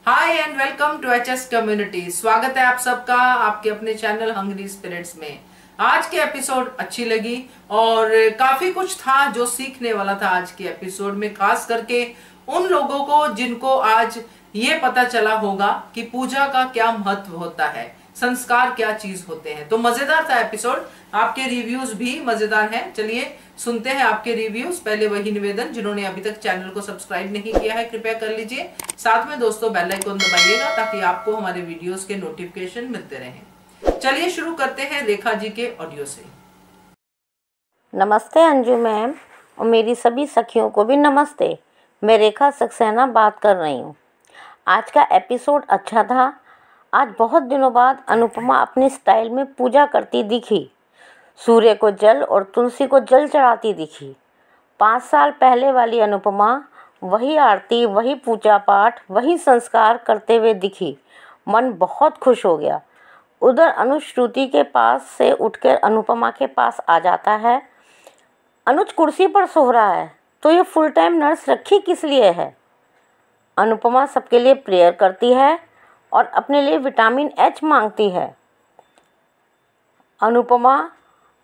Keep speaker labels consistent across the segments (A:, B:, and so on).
A: Hi and welcome to HS community. स्वागत है आप सबका आपके अपने चैनल हंग्री स्पिरिट्स में। आज के एपिसोड अच्छी लगी और काफी कुछ था जो सीखने वाला था आज के एपिसोड में, खास करके उन लोगों को जिनको आज ये पता चला होगा कि पूजा का क्या महत्व होता है, संस्कार क्या चीज होते हैं। तो मजेदार था एपिसोड, आपके रिव्यूज भी मजेदार हैं। चलिए सुनते हैं आपके रिव्यूज। पहले वही निवेदन, जिन्होंने अभी तक चैनल को सब्सक्राइब नहीं किया है कृपया कर लीजिए, साथ में दोस्तों बेल आइकन दबाइएगा ताकि आपको हमारे वीडियोस के नोटिफिकेशन मिलते रहें। चलिए शुरू करते हैं रेखा जी के ऑडियो से।
B: नमस्ते अंजू मैम और मेरी सभी सखियों को भी नमस्ते। मैं रेखा सक्सेना बात कर रही हूँ। आज का एपिसोड अच्छा था। आज बहुत दिनों बाद अनुपमा अपने स्टाइल में पूजा करती दिखी, सूर्य को जल और तुलसी को जल चढ़ाती दिखी। 5 साल पहले वाली अनुपमा वही आरती, वही पूजा पाठ, वही संस्कार करते हुए दिखी। मन बहुत खुश हो गया। उधर अनुश्रुति के पास से उठकर अनुपमा के पास आ जाता है। अनुज कुर्सी पर सो रहा है तो ये फुल टाइम नर्स रखी किस लिए है? अनुपमा सबके लिए प्रेयर करती है और अपने लिए विटामिन एच मांगती है। अनुपमा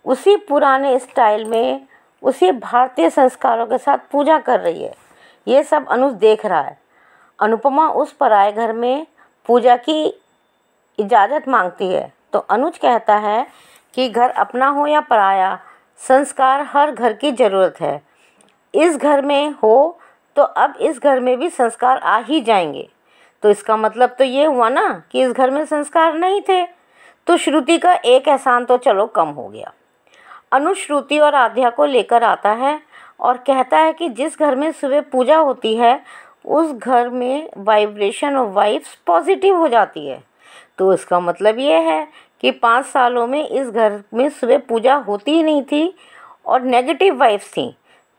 B: उसी पुराने स्टाइल में, उसी भारतीय संस्कारों के साथ पूजा कर रही है। ये सब अनुज देख रहा है। अनुपमा उस पराए घर में पूजा की इजाज़त मांगती है तो अनुज कहता है कि घर अपना हो या पराया, संस्कार हर घर की ज़रूरत है। इस घर में हो तो अब इस घर में भी संस्कार आ ही जाएंगे। तो इसका मतलब तो ये हुआ ना कि इस घर में संस्कार नहीं थे, तो श्रुति का एक एहसान तो चलो कम हो गया। अनुज श्रुति और आध्या को लेकर आता है और कहता है कि जिस घर में सुबह पूजा होती है उस घर में वाइब्रेशन और वाइब्स पॉजिटिव हो जाती है। तो इसका मतलब ये है कि 5 सालों में इस घर में सुबह पूजा होती ही नहीं थी और नेगेटिव वाइब्स थी।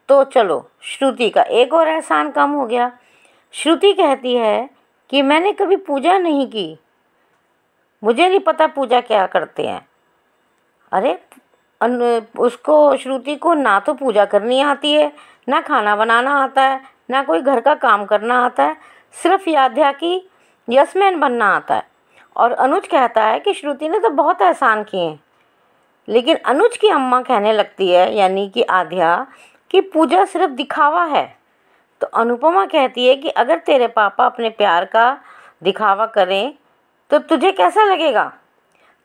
B: तो चलो श्रुति का एक और एहसान कम हो गया। श्रुति कहती है कि मैंने कभी पूजा नहीं की, मुझे नहीं पता पूजा क्या करते हैं। अरे उसको श्रुति को ना तो पूजा करनी आती है, ना खाना बनाना आता है, ना कोई घर का काम करना आता है, सिर्फ आध्या की यसमैन बनना आता है। और अनुज कहता है कि श्रुति ने तो बहुत एहसान किए हैं। लेकिन अनुज की अम्मा कहने लगती है, यानी कि आध्या, कि पूजा सिर्फ दिखावा है। तो अनुपमा कहती है कि अगर तेरे पापा अपने प्यार का दिखावा करें तो तुझे कैसा लगेगा?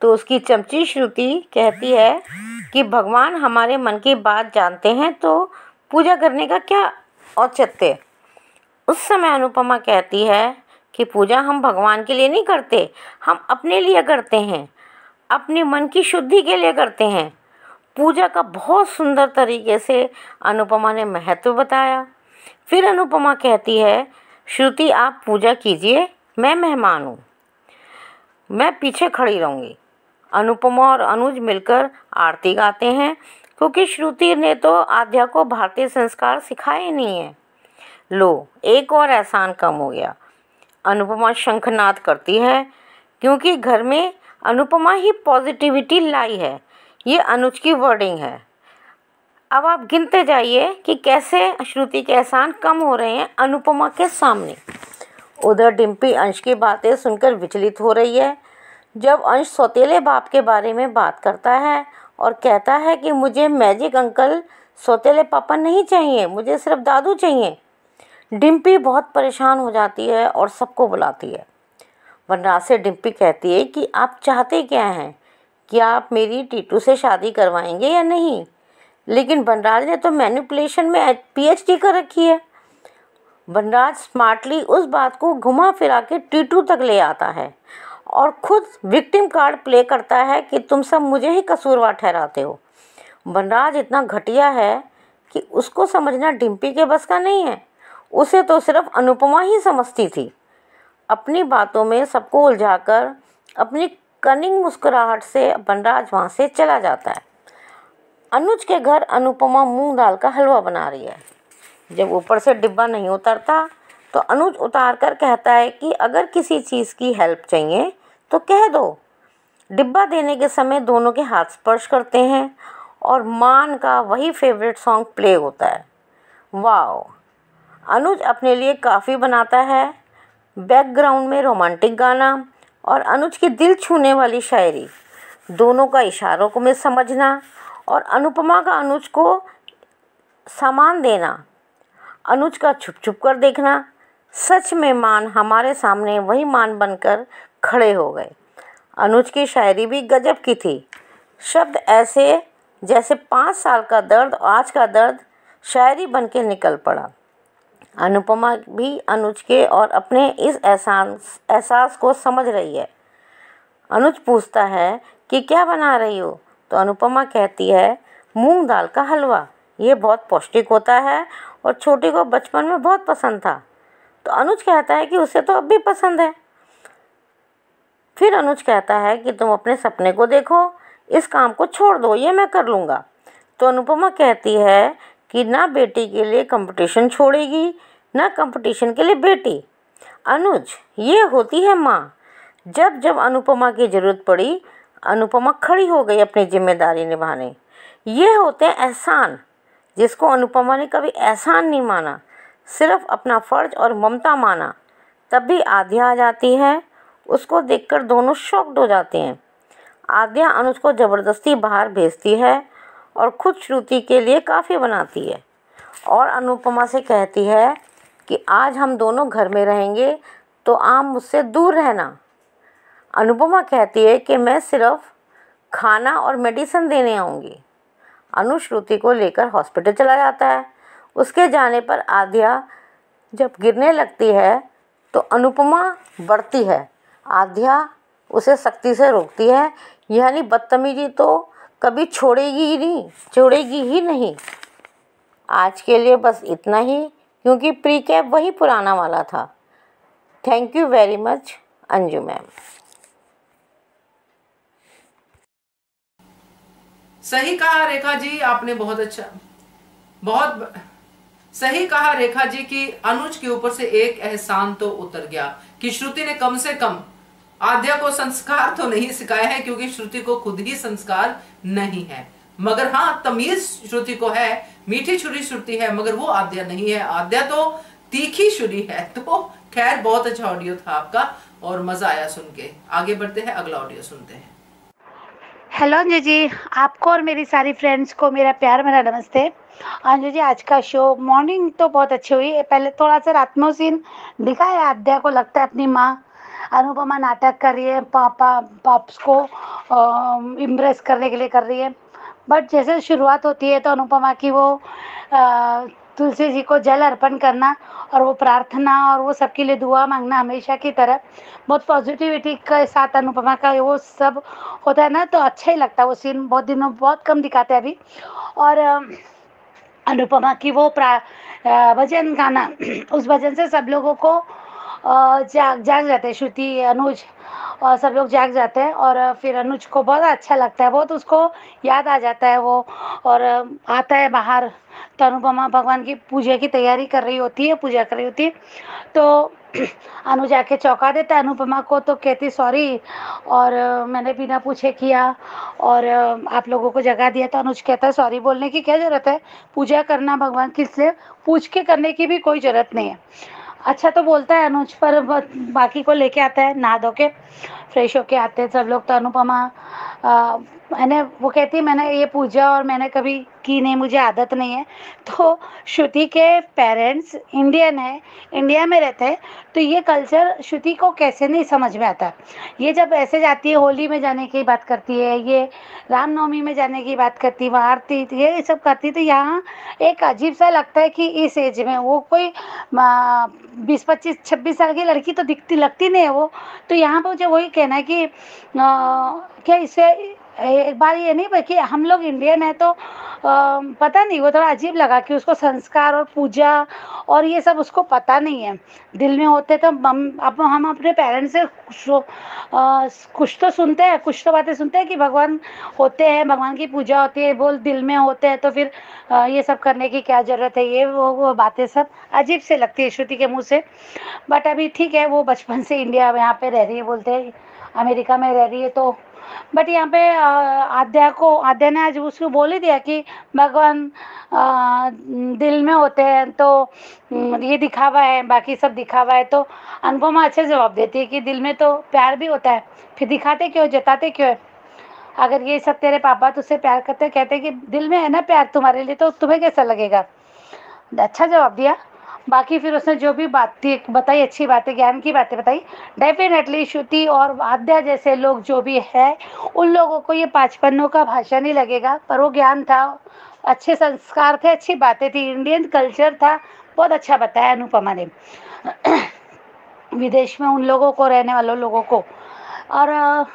B: तो उसकी चमची श्रुति कहती है कि भगवान हमारे मन की बात जानते हैं तो पूजा करने का क्या औचित्य। उस समय अनुपमा कहती है कि पूजा हम भगवान के लिए नहीं करते, हम अपने लिए करते हैं, अपने मन की शुद्धि के लिए करते हैं। पूजा का बहुत सुंदर तरीके से अनुपमा ने महत्व बताया। फिर अनुपमा कहती है, श्रुति आप पूजा कीजिए, मैं मेहमान हूँ, मैं पीछे खड़ी रहूँगी। अनुपमा और अनुज मिलकर आरती गाते हैं क्योंकि श्रुति ने तो आध्या को भारतीय संस्कार सिखाए नहीं हैं। लो एक और एहसान कम हो गया। अनुपमा शंखनाद करती है क्योंकि घर में अनुपमा ही पॉजिटिविटी लाई है। ये अनुज की वर्डिंग है। अब आप गिनते जाइए कि कैसे श्रुति के एहसान कम हो रहे हैं अनुपमा के सामने। उधर डिम्पी अंश की बातें सुनकर विचलित हो रही है। जब अंश सौतेले बाप के बारे में बात करता है और कहता है कि मुझे मैजिक अंकल सौतेले पापा नहीं चाहिए, मुझे सिर्फ दादू चाहिए, डिम्पी बहुत परेशान हो जाती है और सबको बुलाती है। वनराज से डिम्पी कहती है कि आप चाहते क्या हैं, क्या आप मेरी टीटू से शादी करवाएंगे या नहीं? लेकिन वनराज ने तो मैनिपुलेशन में पीएचडी कर रखी है। वनराज स्मार्टली उस बात को घुमा फिरा के टीटू तक ले आता है और खुद विक्टिम कार्ड प्ले करता है कि तुम सब मुझे ही कसूरवार ठहराते हो। वनराज इतना घटिया है कि उसको समझना डिम्पी के बस का नहीं है। उसे तो सिर्फ अनुपमा ही समझती थी। अपनी बातों में सबको उलझाकर अपनी कनिंग मुस्कुराहट से वनराज वहाँ से चला जाता है। अनुज के घर अनुपमा मूंग दाल का हलवा बना रही है। जब ऊपर से डिब्बा नहीं उतरता तो अनुज उतार कर कहता है कि अगर किसी चीज़ की हेल्प चाहिए तो कह दो। डिब्बा देने के समय दोनों के हाथ स्पर्श करते हैं और मान का वही फेवरेट सॉन्ग प्ले होता है। वाह! अनुज अपने लिए काफ़ी बनाता है बैकग्राउंड में रोमांटिक गाना और अनुज की दिल छूने वाली शायरी, दोनों का इशारों को में समझना और अनुपमा का अनुज को सामान देना, अनुज का छुप छुप कर देखना, सच में मान हमारे सामने वही मान बनकर खड़े हो गए। अनुज की शायरी भी गजब की थी। शब्द ऐसे जैसे 5 साल का दर्द और आज का दर्द शायरी बन के निकल पड़ा। अनुपमा भी अनुज के और अपने इस एहसास को समझ रही है। अनुज पूछता है कि क्या बना रही हो, तो अनुपमा कहती है मूंग दाल का हलवा, ये बहुत पौष्टिक होता है और छोटी को बचपन में बहुत पसंद था। तो अनुज कहता है कि उसे तो अब भी पसंद है। फिर अनुज कहता है कि तुम अपने सपने को देखो, इस काम को छोड़ दो, ये मैं कर लूँगा। तो अनुपमा कहती है कि ना बेटी के लिए कंपटीशन छोड़ेगी, ना कंपटीशन के लिए बेटी। अनुज, ये होती है माँ। जब जब अनुपमा की ज़रूरत पड़ी, अनुपमा खड़ी हो गई अपनी जिम्मेदारी निभाने। ये होते हैं एहसान, जिसको अनुपमा ने कभी एहसान नहीं माना, सिर्फ अपना फ़र्ज और ममता माना। तब भी आद्या आ जाती है, उसको देखकर दोनों शॉक्ड हो जाते हैं। आद्या अनुज को ज़बरदस्ती बाहर भेजती है और खुद श्रुति के लिए काफ़ी बनाती है और अनुपमा से कहती है कि आज हम दोनों घर में रहेंगे तो आप मुझसे दूर रहना। अनुपमा कहती है कि मैं सिर्फ खाना और मेडिसिन देने आऊँगी। अनु श्रुति को लेकर हॉस्पिटल चला जाता है। उसके जाने पर आद्या जब गिरने लगती है तो अनुपमा बढ़ती है। आद्या उसे सख्ती से रोकती है, यानी बदतमीजी तो कभी छोड़ेगी ही नहीं। आज के लिए बस इतना ही, क्योंकि प्री कैप वही पुराना वाला था। Thank you very much Anju ma'am.
A: सही कहा रेखा जी, आपने बहुत सही कहा रेखा जी कि अनुज के ऊपर से एक एहसान तो उतर गया कि श्रुति ने कम से कम आद्या को संस्कार तो नहीं सिखाया है, क्योंकि श्रुति को खुद ही संस्कार नहीं है। मगर हाँ, तमीज श्रुति को है, मीठी छुरी श्रुति है, मगर वो आद्या नहीं है। आद्या तो तीखी छुरी है। तो खैर, बहुत अच्छा ऑडियो था आपका और मजा आया सुन के। आगे बढ़ते हैं, अगला ऑडियो सुनते हैं।
C: हेलो अंजू जी, आपको और मेरी सारी फ्रेंड्स को मेरा प्यार, मेरा नमस्ते। अंजू जी, आज का शो मॉर्निंग तो बहुत अच्छी हुई। पहले थोड़ा सा रात में सीन दिखा है, आद्या को लगता है अपनी माँ अनुपमा नाटक कर रही है, पाप्स को इम्प्रेस करने के लिए कर रही है। बट जैसे शुरुआत होती है तो अनुपमा की वो तुलसी जी को जल अर्पण करना और वो प्रार्थना और वो सबके लिए दुआ मांगना हमेशा की तरह बहुत पॉजिटिविटी के साथ अनुपमा का वो सब होता है ना, तो अच्छा ही लगता है। वो सीन बहुत दिनों बहुत कम दिखाते हैं अभी। और अनुपमा की वो भजन गाना, उस भजन से सब लोगों को जाग जाते हैं, श्रुति, अनुज और सब लोग जाग जाते हैं। और फिर अनुज को बहुत अच्छा लगता है, बहुत उसको याद आ जाता है वो, और आता है बाहर। तो अनुपमा भगवान की पूजा की तैयारी कर रही होती है, पूजा कर रही होती है, तो अनुज आके चौंका देता है अनुपमा को, तो कहती सॉरी, और मैंने बिना पूछे किया और आप लोगों को जगा दिया। तो अनुज कहता है सॉरी बोलने की क्या ज़रूरत है, पूजा करना भगवान की, इसलिए पूछ के करने की भी कोई ज़रूरत नहीं है। अच्छा तो बोलता है अनुज, पर बाकी को लेके आता है, नहा धो के फ्रेश होके आते हैं सब लोग। तो अनुपमा मैंने वो कहती है मैंने ये पूजा और मैंने कभी की नहीं, मुझे आदत नहीं है। तो श्रुति के पेरेंट्स इंडियन है, इंडिया में रहते हैं, तो ये कल्चर श्रुति को कैसे नहीं समझ में आता। ये जब ऐसे जाती है, होली में जाने की बात करती है, ये रामनवमी में जाने की बात करती है, वहाँ आरती ये सब करती, तो यहाँ एक अजीब सा लगता है कि इस एज में वो कोई 20-25-26 साल की लड़की तो लगती नहीं है वो। तो यहाँ पर मुझे वही कहना है कि क्या इसे एक बार ये नहीं कि हम लोग इंडियन है, तो पता नहीं, वो थोड़ा अजीब लगा कि उसको संस्कार और पूजा और ये सब उसको पता नहीं है। दिल में होते तो हम अपने पेरेंट्स से कुछ तो सुनते हैं, कुछ तो बातें सुनते हैं कि भगवान होते हैं, भगवान की पूजा होती है, वो दिल में होते हैं, तो फिर ये सब करने की क्या ज़रूरत है। ये वो बातें सब अजीब से लगती है श्रुति के मुँह से। बट अभी ठीक है, वो बचपन से इंडिया यहाँ पे रह रही है, बोलते हैं अमेरिका में रह रही है, तो बट यहाँ पे आद्या ने आज उसको बोल ही दिया कि भगवान दिल में होते हैं, तो ये दिखावा है, बाकी सब दिखावा है। तो अनुपमा अच्छे जवाब देती है कि दिल में तो प्यार भी होता है, फिर दिखाते क्यों, जताते क्यों है? अगर ये सब तेरे पापा तुझसे प्यार करते, कहते कि दिल में है ना प्यार तुम्हारे लिए, तो तुम्हें कैसा लगेगा? अच्छा जवाब दिया। बाकी फिर उसने जो भी बात थी बताई, अच्छी बातें, ज्ञान की बातें बताई। डेफिनेटली श्रुति और आद्या जैसे लोग जो भी है, उन लोगों को ये 5 पन्नों का भाषण ही लगेगा, पर वो ज्ञान था, अच्छे संस्कार थे, अच्छी बातें थी, इंडियन कल्चर था। बहुत अच्छा बताया अनुपमा ने विदेश में उन लोगों को, रहने वालों लोगों को। और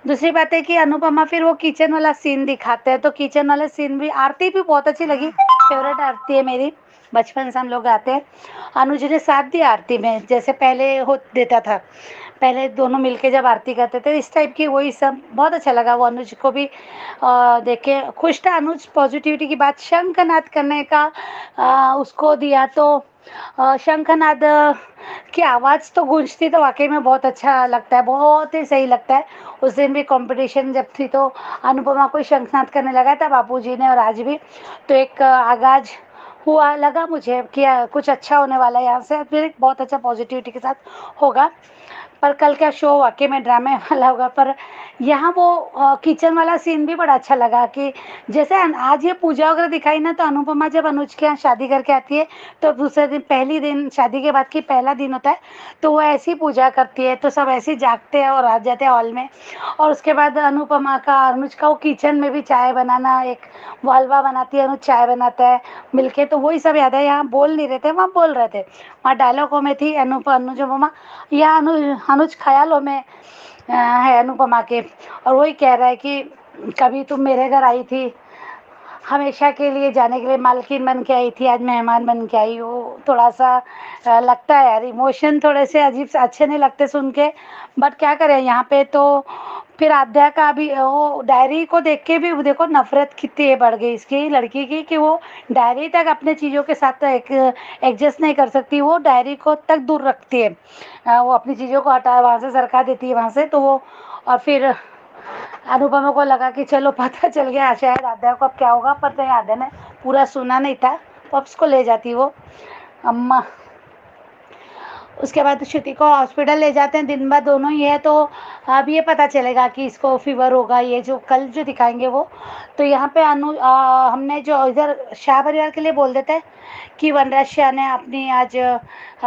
C: दूसरी बात है कि अनुपमा फिर वो किचन वाला सीन दिखाते हैं, तो किचन वाला सीन भी, आरती भी बहुत अच्छी लगी, फेवरेट आरती है मेरी, बचपन से हम लोग गाते हैं। अनुज ने साथ दिया आरती में, जैसे पहले हो देता था, पहले दोनों मिलके जब आरती करते थे, इस टाइप की वही सब बहुत अच्छा लगा। वो अनुज को भी देख के खुश था अनुज, पॉजिटिविटी की बात। शंखनाद करने का उसको दिया, तो शंखनाद की आवाज़ तो गूंजती तो वाकई में बहुत अच्छा लगता है, बहुत ही सही लगता है। उस दिन भी कंपटीशन जब थी तो अनुपमा को शंखनाद करने लगा था बापूजी ने, और आज भी तो एक आगाज हुआ, लगा मुझे कि कुछ अच्छा होने वाला है यहाँ से, फिर बहुत अच्छा पॉजिटिविटी के साथ होगा। पर कल का शो वाकई में ड्रामे वाला होगा। पर यहाँ वो किचन वाला सीन भी बड़ा अच्छा लगा कि जैसे आज ये पूजा वगैरह दिखाई ना, तो अनुपमा जब अनुज के यहाँ शादी करके आती है, तो दूसरे दिन, पहली दिन शादी के बाद की पहला दिन होता है, तो वो ऐसी पूजा करती है, तो सब ऐसे जागते हैं और आ जाते हैं हॉल में। और उसके बाद अनुपमा का, अनुज का, वो किचन में भी चाय बनाना, एक वो हलवा बनाती है, अनुज चाय बनाता है मिलके, तो वही सब याद है। यहाँ बोल नहीं रहे थे, वहाँ बोल रहे थे, वहाँ डायलॉगों में थी अनुपमा, या अनुज ख्यालों में है अनुपमा के। और वही कह रहा है कि कभी तुम मेरे घर आई थी, हमेशा के लिए जाने के लिए मालकिन बन के आई थी, आज मेहमान बन के आई हो। थोड़ा सा लगता है यार, इमोशन थोड़े से अजीब से अच्छे नहीं लगते सुन के, बट क्या करें यहाँ पे। तो फिर आद्या का भी वो डायरी को देख के भी देखो नफरत कितनी बढ़ गई इसकी लड़की की, कि वो डायरी तक अपने चीज़ों के साथ एडजस्ट नहीं कर सकती, वो डायरी को तक दूर रखती है, वो अपनी चीज़ों को हटा वहाँ से सरका देती है वहाँ से। तो वो, और फिर अनुपमा को लगा कि चलो पता चल गया शायद आद्या को अब क्या होगा, पर नहीं, आद्या ने पूरा सुना नहीं था, पप्स को ले जाती वो अम्मा। उसके बाद श्रुति को हॉस्पिटल ले जाते हैं, दिन भर दोनों ही है, तो अब ये पता चलेगा कि इसको फीवर होगा, ये जो कल जो दिखाएंगे वो। तो यहाँ पे हमने जो इधर शाह परिवार के लिए बोल देते हैं कि वनराज शाह ने अपनी आज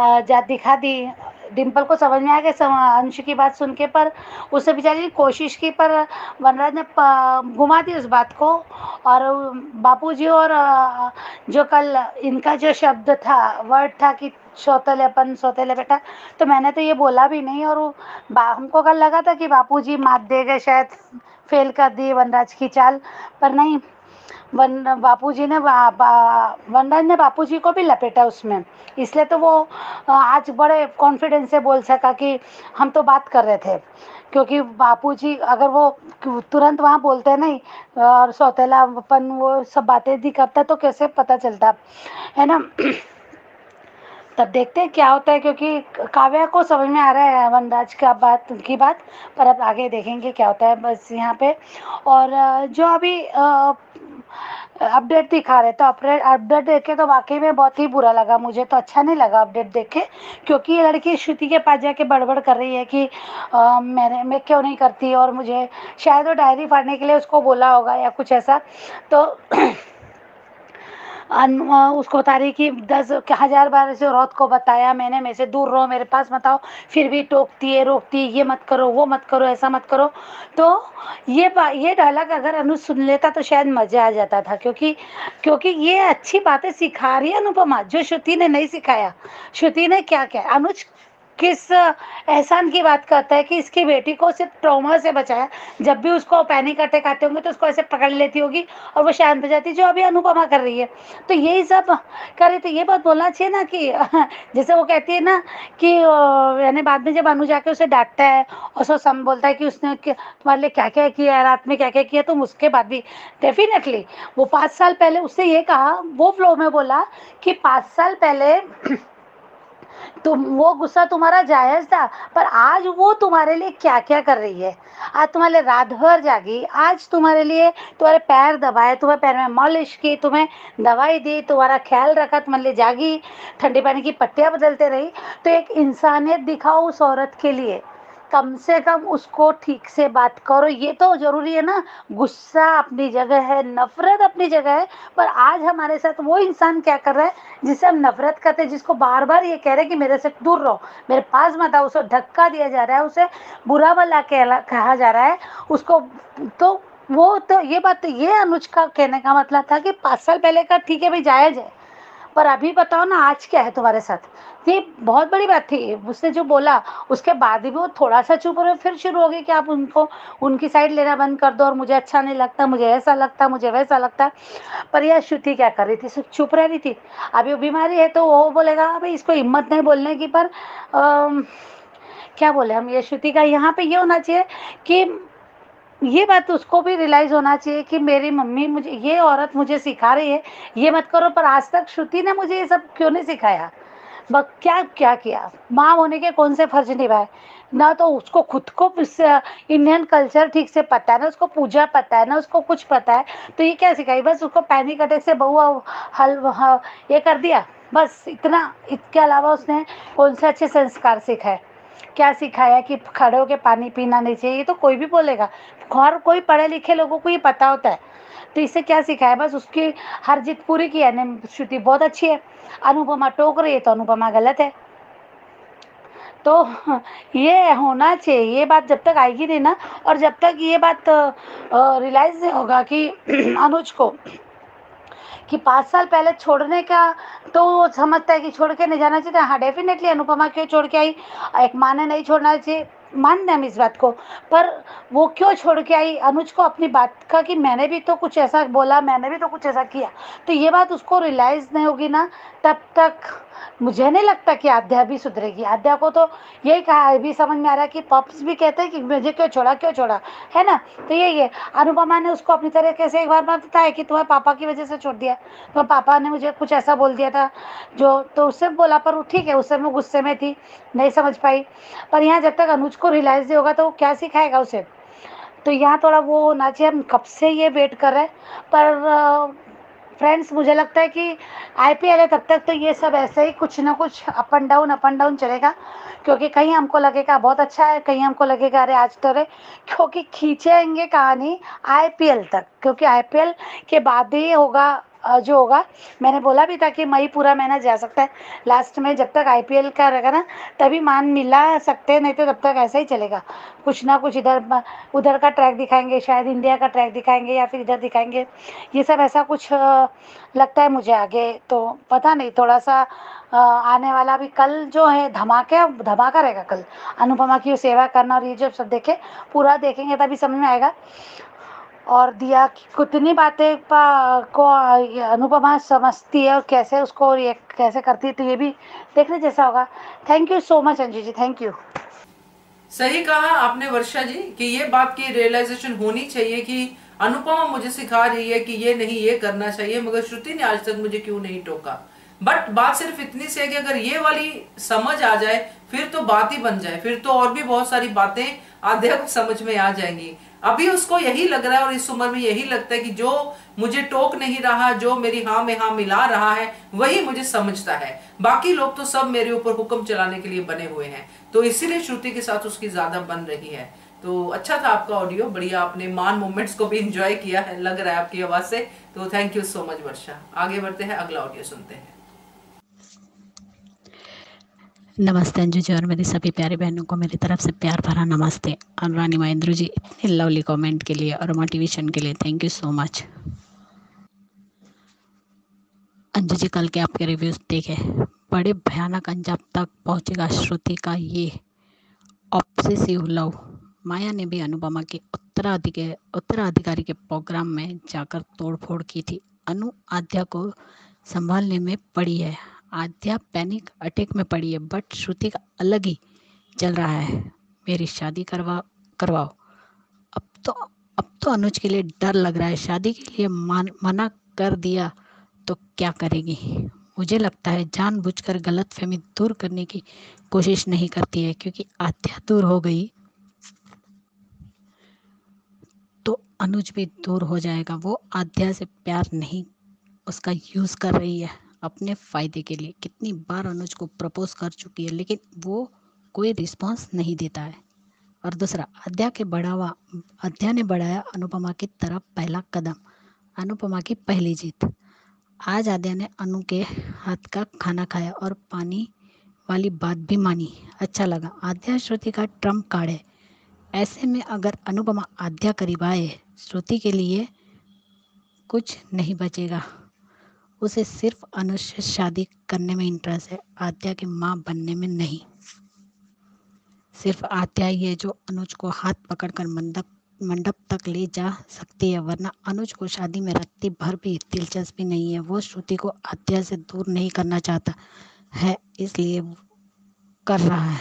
C: जात दिखा दी। डिम्पल को समझ में आ गया अंश की बात सुन के, पर उसने बेचारी ने कोशिश की, पर वनराज ने घुमा दी उस बात को। और बापूजी और जो कल इनका जो शब्द था, वर्ड था कि सौतेलेपन, सौतेले बेटा, तो मैंने तो ये बोला भी नहीं। और हमको कल लगा था कि बापूजी मात दे गए, शायद फेल कर दी वनराज की चाल, पर नहीं, बापूजी ने वनराज ने बापूजी को भी लपेटा उसमें, इसलिए तो वो आज बड़े कॉन्फिडेंस से बोल सका कि हम तो बात कर रहे थे। क्योंकि बापूजी अगर वो तुरंत वहाँ बोलते नहीं, और सौतेलापन वो सब बातें भी करता, तो कैसे पता चलता है ना। तब देखते हैं क्या होता है, क्योंकि काव्या को समझ में आ रहा है वनराज का बात की बात, पर अब आगे देखेंगे क्या होता है बस यहाँ पे। और जो अभी अपडेट दिखा रहे, तो अपडेट देख के तो वाकई में बहुत ही बुरा लगा, मुझे तो अच्छा नहीं लगा अपडेट देख के। क्योंकि ये लड़की श्रुति के पास जाके बड़बड़ कर रही है कि मैं क्यों नहीं करती, और मुझे शायद वो डायरी फाड़ने के लिए उसको बोला होगा या कुछ ऐसा। तो उसको बता रही कि 10,000 बार इसे औरत को बताया मैंने, मेरे से दूर रहो, मेरे पास मत आओ, फिर भी टोकती है, रोकती है, ये मत करो, वो मत करो, ऐसा मत करो। तो ये डायलॉग अगर अनुज सुन लेता तो शायद मज़ा आ जाता था, क्योंकि ये अच्छी बातें सिखा रही है अनुपमा, जो श्रुति ने नहीं सिखाया। श्रुति ने क्या क्या, अनुज किस एहसान की बात करता है कि इसकी बेटी को सिर्फ ट्रॉमा से बचाया। जब भी उसको पैनिक अटैक आते होंगे तो उसको ऐसे पकड़ लेती होगी और वो शांत हो जाती, जो अभी अनुपमा कर रही है। तो यही सब करे, तो ये बात बोलना चाहिए ना कि जैसे वो कहती है ना कि यानी बाद में जब अनु जाके उसे डांटता है और सो सम बोलता है कि उसने तुम्हारे लिए क्या क्या किया, रात में क्या क्या किया, तुम उसके बाद भी डेफिनेटली वो 5 साल पहले उससे ये कहा, वो फ्लो में बोला कि 5 साल पहले तुम वो गुस्सा तुम्हारा जायज था, पर आज वो तुम्हारे लिए क्या क्या कर रही है। आज तुम्हारे लिए रात भर जागी, आज तुम्हारे लिए तुम्हारे पैर दबाए, तुम्हारे पैर में मालिश की, तुम्हें दवाई दी, तुम्हारा ख्याल रखा, तुम्हारे लिए जागी, ठंडे पानी की पट्टियाँ बदलते रही। तो एक इंसानियत दिखाओ उस औरत के लिए, कम से कम उसको ठीक से बात करो। ये तो जरूरी है ना, गुस्सा अपनी जगह है, नफरत अपनी जगह है, पर आज हमारे साथ वो इंसान क्या कर रहा है जिसे हम नफरत करते हैं, जिसको बार बार ये कह रहे हैं कि मेरे से दूर रहो, मेरे पास मत आओ, उसे धक्का दिया जा रहा है, उसे बुरा भला कहा जा रहा है उसको। तो वो तो ये बात, तो ये अनुज का कहने का मतलब था कि 5 साल पहले का ठीक है भाई, जायज है, पर अभी बताओ ना आज क्या है तुम्हारे साथ। ये बहुत बड़ी बात थी उसने जो बोला, उसके बाद भी वो थोड़ा सा चुप रहे, फिर शुरू हो गई कि आप उनको, उनकी साइड लेना बंद कर दो, और मुझे अच्छा नहीं लगता, मुझे ऐसा लगता, मुझे वैसा लगता। पर यह श्रुति क्या कर रही थी, सिर्फ चुप रह रही थी। अभी वो बीमारी है तो वो बोलेगा भाई इसको हिम्मत नहीं बोलने की, पर क्या बोले हम, ये श्रुति का यहाँ पे ये होना चाहिए कि ये बात उसको भी रियलाइज होना चाहिए कि मेरी मम्मी, मुझे ये औरत मुझे सिखा रही है ये मत करो, पर आज तक श्रुति ने मुझे ये सब क्यों नहीं सिखाया। बस क्या क्या किया, माँ होने के कौन से फर्ज निभाए ना, तो उसको खुद को इंडियन कल्चर ठीक से पता है ना, उसको पूजा पता है ना, उसको कुछ पता है, तो ये क्या सिखाई, बस उसको पैनिक अटैक से बहू ये कर दिया, बस इतना। इसके अलावा उसने कौन से अच्छे संस्कार सिखाए, क्या सिखाया कि खड़े होके पानी पीना नहीं चाहिए, ये तो कोई भी बोलेगा, और कोई पढ़े लिखे लोगों को ये पता होता है। तो इससे क्या सिखाया, बस उसकी हर जिद पूरी की है। श्रुति बहुत अच्छी है, अनुपमा टोक रही है तो अनुपमा गलत है। तो ये होना चाहिए, ये बात जब तक आएगी नहीं ना, और जब तक ये बात रियलाइज नहीं होगा कि अनुज को कि 5 साल पहले छोड़ने का, तो वो समझता है कि छोड़ के नहीं जाना चाहिए। हाँ डेफिनेटली अनुपमा क्यों छोड़ के आई, एक माँ ने नहीं छोड़ना चाहिए, मानते हम इस बात को, पर वो क्यों छोड़ के आई अनुज को अपनी बात का कि मैंने भी तो कुछ ऐसा बोला, मैंने भी तो कुछ ऐसा किया। तो ये बात उसको रियलाइज़ नहीं होगी ना, तब तक मुझे नहीं लगता कि आद्या भी सुधरेगी। आद्या को तो यही कहा भी समझ में आ रहा है कि पप्स भी कहते हैं कि मुझे क्यों छोड़ा, है ना। तो यही है, अनुपमा ने उसको अपनी तरीके से एक बार बताया कि तुम्हारे पापा की वजह से छोड़ दिया, तो पापा ने मुझे कुछ ऐसा बोल दिया था जो, तो उससे बोला, पर ठीक है उस समय गुस्से में थी, नहीं समझ पाई। पर यहाँ जब तक अनुज को रियलाइज नहीं होगा तो वो क्या सिखाएगा उसे। तो यहाँ थोड़ा वो होना चाहिए, हम कब से ये वेट कर रहे हैं। पर फ्रेंड्स मुझे लगता है कि आईपीएल है तब तक तो ये सब ऐसे ही कुछ ना कुछ अप एंड डाउन चलेगा, क्योंकि कहीं हमको लगेगा बहुत अच्छा है, कहीं हमको लगेगा अरे आज तो अरे, क्योंकि खींचेंगे कहानी आईपीएल तक, क्योंकि आईपीएल के बाद ही होगा जो होगा। मैंने बोला भी था कि मई पूरा महीना जा सकता है लास्ट में, जब तक आईपीएल का रहेगा ना तभी मान मिला सकते हैं, नहीं तो तब तक ऐसा ही चलेगा। कुछ ना कुछ इधर उधर का ट्रैक दिखाएंगे, शायद इंडिया का ट्रैक दिखाएंगे या फिर इधर दिखाएंगे, ये सब ऐसा कुछ लगता है मुझे आगे। तो पता नहीं, थोड़ा सा आने वाला भी कल जो है धमाका रहेगा कल, अनुपमा की सेवा करना और ये जो सब देखे पूरा देखेंगे तभी समझ में आएगा। और दिया कि कितनी बातें को अनुपमा समझती है और कैसे उसको रिएक्ट कैसे करती है, तो ये भी देखने जैसा होगा। Thank you so much Anju ji, thank you.
A: सही कहा आपने वर्षा जी कि ये बात की रियलाइजेशन होनी चाहिए कि अनुपमा मुझे सिखा रही है कि ये नहीं ये करना चाहिए, मगर श्रुति ने आज तक मुझे क्यों नहीं टोका। बट बात सिर्फ इतनी सी है कि अगर ये वाली समझ आ जाए फिर तो बात ही बन जाए, फिर तो और भी बहुत सारी बातें आध्या को समझ में आ जाएंगी। अभी उसको यही लग रहा है और इस उम्र में यही लगता है कि जो मुझे टोक नहीं रहा, जो मेरी हाँ में हाँ मिला रहा है, वही मुझे समझता है, बाकी लोग तो सब मेरे ऊपर हुक्म चलाने के लिए बने हुए हैं। तो इसीलिए श्रुति के साथ उसकी ज्यादा बन रही है। तो अच्छा था आपका ऑडियो, बढ़िया, आपने मान मोमेंट्स को भी इंजॉय किया है लग रहा है आपकी आवाज से। तो थैंक यू सो मच वर्षा। आगे बढ़ते हैं, अगला ऑडियो सुनते हैं।
D: नमस्ते अंजू जी और मेरी सभी प्यारी बहनों को मेरी तरफ से प्यार भरा नमस्ते। अनुरानी महेंद्र जी, इतने लवली कमेंट के लिए और मोटिवेशन के लिए thank you so much. Anju ji कल के आपके रिव्यूज देखे, बड़े भयानक अंजाम तक पहुंचेगा श्रुति का ये ऑब्सेसिव लव। माया ने भी अनुपमा के उत्तराधिकारी के प्रोग्राम में जाकर तोड़फोड़ की थी। अनु आद्या को संभालने में पड़ी है, आद्या पैनिक अटैक में पड़ी है, बट श्रुति का अलग ही चल रहा है, मेरी शादी करवाओ। अब तो अनुज के लिए डर लग रहा है, शादी के लिए मना कर दिया तो क्या करेगी। मुझे लगता है जानबूझकर गलतफहमी दूर करने की कोशिश नहीं करती है, क्योंकि आद्या दूर हो गई तो अनुज भी दूर हो जाएगा। वो आद्या से प्यार नहीं, उसका यूज़ कर रही है अपने फ़ायदे के लिए। कितनी बार अनुज को प्रपोज कर चुकी है, लेकिन वो कोई रिस्पॉन्स नहीं देता है। और दूसरा, आद्या ने बढ़ाया अनुपमा की तरफ पहला कदम, अनुपमा की पहली जीत। आज आद्या ने अनु के हाथ का खाना खाया और पानी वाली बात भी मानी। अच्छा लगा। आद्या श्रुति का ट्रम्प कार्ड है। ऐसे में अगर अनुपमा आद्या करीब आए, श्रुति के लिए कुछ नहीं बचेगा। उसे सिर्फ अनुज से शादी करने में इंटरेस्ट है, आद्या की माँ बनने में नहीं। सिर्फ आद्या ही है जो अनुज को हाथ पकड़कर मंडप तक ले जा सकती है, वरना अनुज को शादी में रत्ती भर भी दिलचस्पी नहीं है। वो श्रुति को आद्या से दूर नहीं करना चाहता है, इसलिए वो कर रहा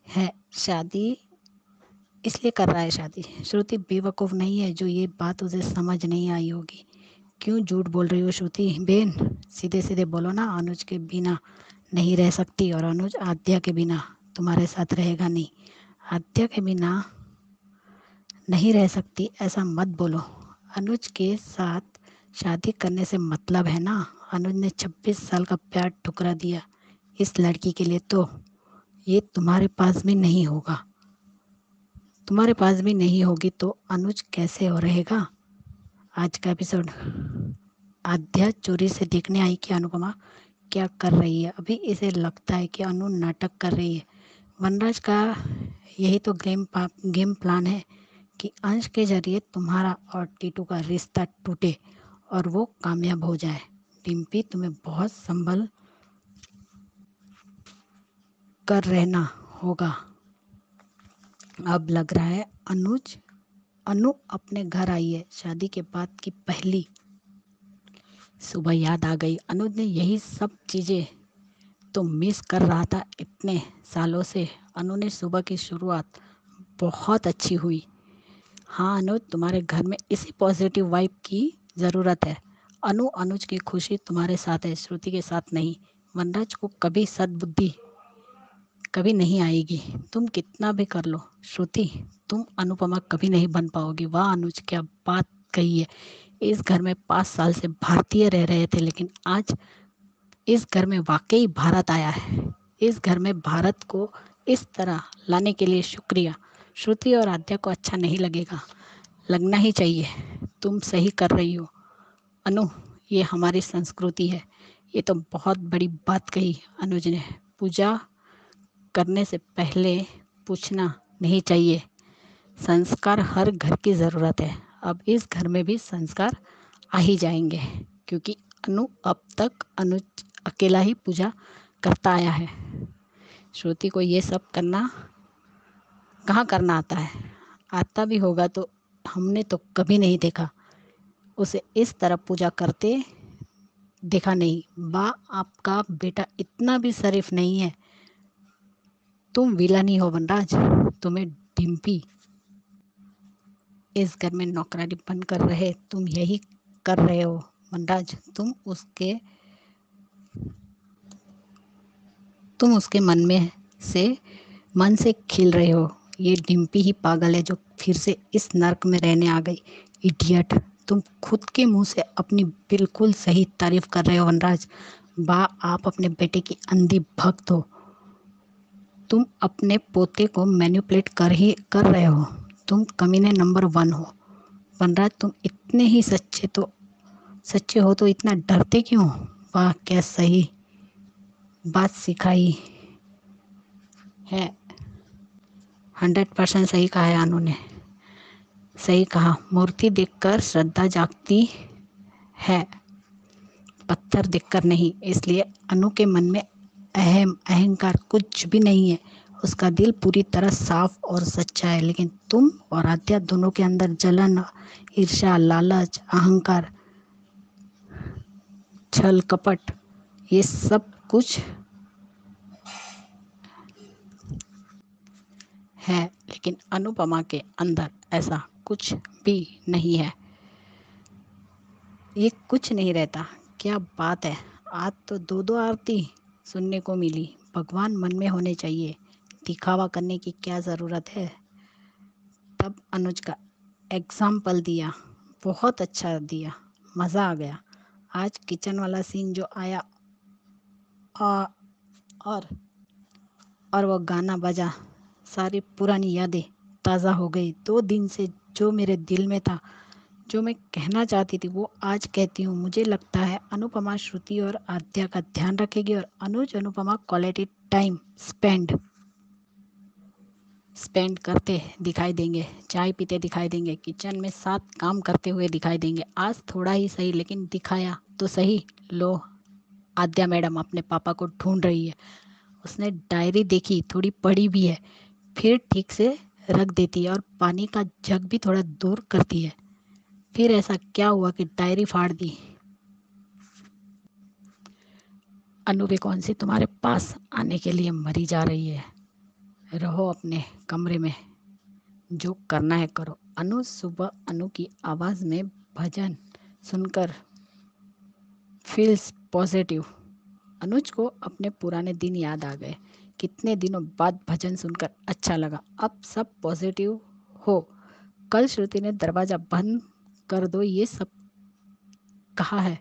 D: है शादी इसलिए कर रहा है शादी। श्रुति बेवकूफ़ नहीं है जो ये बात उसे समझ नहीं आई होगी। क्यों झूठ बोल रही हो श्रुति बेन? सीधे सीधे बोलो ना, अनुज के बिना नहीं रह सकती और अनुज आद्या के बिना तुम्हारे साथ रहेगा नहीं। आद्या के बिना नहीं रह सकती ऐसा मत बोलो। अनुज के साथ शादी करने से मतलब है ना। अनुज ने 26 साल का प्यार ठुकरा दिया इस लड़की के लिए, तो ये तुम्हारे पास भी नहीं होगा। तुम्हारे पास भी नहीं होगी तो अनुज कैसे हो रहेगा। आज का एपिसोड। आद्या चोरी से देखने आई कि अनुपमा क्या कर रही है। अभी इसे लगता है कि अनु नाटक कर रही है। वनराज का यही तो गेम प्लान है कि अंश के जरिए तुम्हारा और टीटू का रिश्ता टूटे और वो कामयाब हो जाए। डिम्पी, तुम्हें बहुत संभल कर रहना होगा। अब लग रहा है अनु अपने घर आई है। शादी के बाद की पहली सुबह याद आ गई। अनुज ने यही सब चीज़ें तो मिस कर रहा था इतने सालों से। अनु ने सुबह की शुरुआत बहुत अच्छी हुई। हाँ अनुज, तुम्हारे घर में इसी पॉजिटिव वाइब की ज़रूरत है। अनुज की खुशी तुम्हारे साथ है, श्रुति के साथ नहीं। वनराज को कभी सद्बुद्धि कभी नहीं आएगी। तुम कितना भी कर लो श्रुति, तुम अनुपमा कभी नहीं बन पाओगी। वाह अनुज, क्या बात कही है। इस घर में 5 साल से भारतीय रह रहे थे, लेकिन आज इस घर में वाकई भारत आया है। इस घर में भारत को इस तरह लाने के लिए शुक्रिया। श्रुति और आद्या को अच्छा नहीं लगेगा, लगना ही चाहिए। तुम सही कर रही हो अनु, ये हमारी संस्कृति है। ये तो बहुत बड़ी बात कही अनुज ने। पूजा करने से पहले पूछना नहीं चाहिए। संस्कार हर घर की ज़रूरत है। अब इस घर में भी संस्कार आ ही जाएंगे, क्योंकि अनु अब तक अनुज अकेला ही पूजा करता आया है। श्रुति को ये सब कहाँ करना आता है। आता भी होगा तो हमने तो कभी नहीं देखा। उसे इस तरह पूजा करते देखा नहीं। आपका बेटा इतना भी शरीफ नहीं है। तुम विलानी हो वनराज, तुम्हें डिम्पी इस घर में नौकरानी बनकर रहे, तुम यही कर रहे हो वनराज। तुम उसके मन से खिल रहे हो। ये डिम्पी ही पागल है जो फिर से इस नर्क में रहने आ गई। इडियट, तुम खुद के मुंह से अपनी बिल्कुल सही तारीफ कर रहे हो वनराज। आप अपने बेटे की अंधी भक्त हो। तुम अपने पोते को मैनिपुलेट कर रहे हो। तुम कमीने नंबर 1 हो वनराज। तुम इतने ही सच्चे हो तो इतना डरते क्यों। वाह, क्या सही बात सिखाई है। 100% सही कहा है अनु ने। सही कहा। मूर्ति देखकर श्रद्धा जागती है, पत्थर देखकर नहीं। इसलिए अनु के मन में अहंकार कुछ भी नहीं है। उसका दिल पूरी तरह साफ और सच्चा है। लेकिन तुम और आद्या दोनों के अंदर जलन, ईर्ष्या, लालच, अहंकार, छल कपट, ये सब कुछ है। लेकिन अनुपमा के अंदर ऐसा कुछ भी नहीं है। ये कुछ नहीं रहता। क्या बात है। आज तो दो दो आरती सुनने को मिली। भगवान मन में होने चाहिए, दिखावा करने की क्या ज़रूरत है। तब अनुज का एग्जाम्पल दिया, बहुत अच्छा दिया, मज़ा आ गया। आज किचन वाला सीन जो आया आ, और और वो गाना बजा, सारी पुरानी यादें ताज़ा हो गई। 2 दिन से जो मेरे दिल में था, जो मैं कहना चाहती थी, वो आज कहती हूँ। मुझे लगता है अनुपमा श्रुति और आद्या का ध्यान रखेगी और अनुज अनुपमा क्वालिटी टाइम स्पेंड करते दिखाई देंगे, चाय पीते दिखाई देंगे, किचन में साथ काम करते हुए दिखाई देंगे। आज थोड़ा ही सही, लेकिन दिखाया तो सही। लो, आद्या मैडम अपने पापा को ढूंढ रही है। उसने डायरी देखी, थोड़ी पढ़ी भी है, फिर ठीक से रख देती है और पानी का जग भी थोड़ा दूर करती है। फिर ऐसा क्या हुआ कि डायरी फाड़ दी? अनु भी कौन सी तुम्हारे पास आने के लिए मरी जा रही है। रहो अपने कमरे में, जो करना है करो। अनु सुबह अनु की आवाज़ में भजन सुनकर फील्स पॉजिटिव। अनुज को अपने पुराने दिन याद आ गए। कितने दिनों बाद भजन सुनकर अच्छा लगा। अब सब पॉजिटिव हो। कल श्रुति ने दरवाज़ा बंद कर दो ये सब कहा है,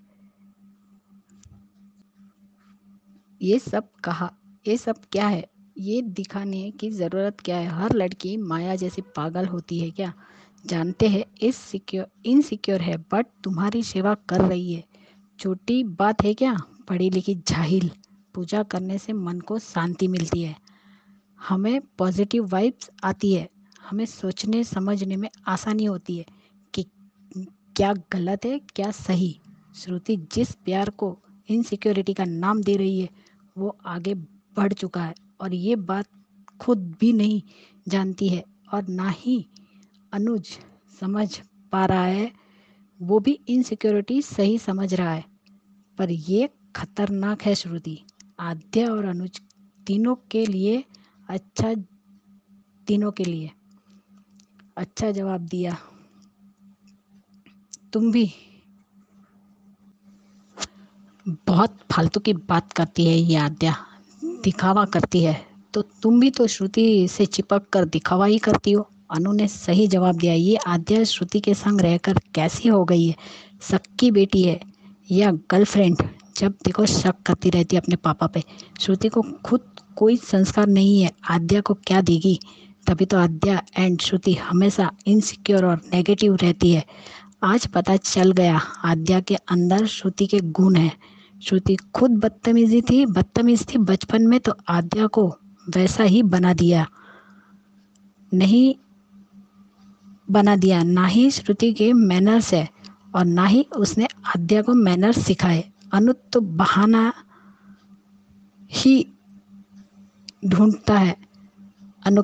D: ये सब क्या है? ये दिखाने की ज़रूरत क्या है? हर लड़की माया जैसी पागल होती है क्या? जानते हैं इनसिक्योर है, बट तुम्हारी सेवा कर रही है। छोटी बात है क्या? पढ़ी लिखी जाहिल। पूजा करने से मन को शांति मिलती है, हमें पॉजिटिव वाइब्स आती है, हमें सोचने समझने में आसानी होती है कि क्या गलत है क्या सही। श्रुति जिस प्यार को इनसिक्योरिटी का नाम दे रही है, वो आगे बढ़ चुका है और ये बात खुद भी नहीं जानती है और ना ही अनुज समझ पा रहा है। वो भी इनसिक्योरिटी सही समझ रहा है, पर ये खतरनाक है श्रुति। आद्या और अनुज तीनों के लिए अच्छा जवाब दिया। तुम भी बहुत फालतू की बात करती है ये आद्या, दिखावा करती है। तो तुम भी तो श्रुति से चिपक कर दिखावा ही करती हो। अनु ने सही जवाब दिया। ये आद्या श्रुति के संग रहकर कैसी हो गई है? सक्की बेटी है या गर्लफ्रेंड? जब देखो शक करती रहती है अपने पापा पे। श्रुति को खुद कोई संस्कार नहीं है, आद्या को क्या देगी? तभी तो आद्या एंड श्रुति हमेशा इनसिक्योर और नेगेटिव रहती है। आज पता चल गया आद्या के अंदर श्रुति के गुण हैं। श्रुति खुद बदतमीज थी बचपन में, तो आद्या को वैसा ही बना दिया। ना ही श्रुति के मैनर्स है और ना ही उसने आद्या को मैनर्स सिखाए। अनु तो बहाना ही ढूंढता है अनु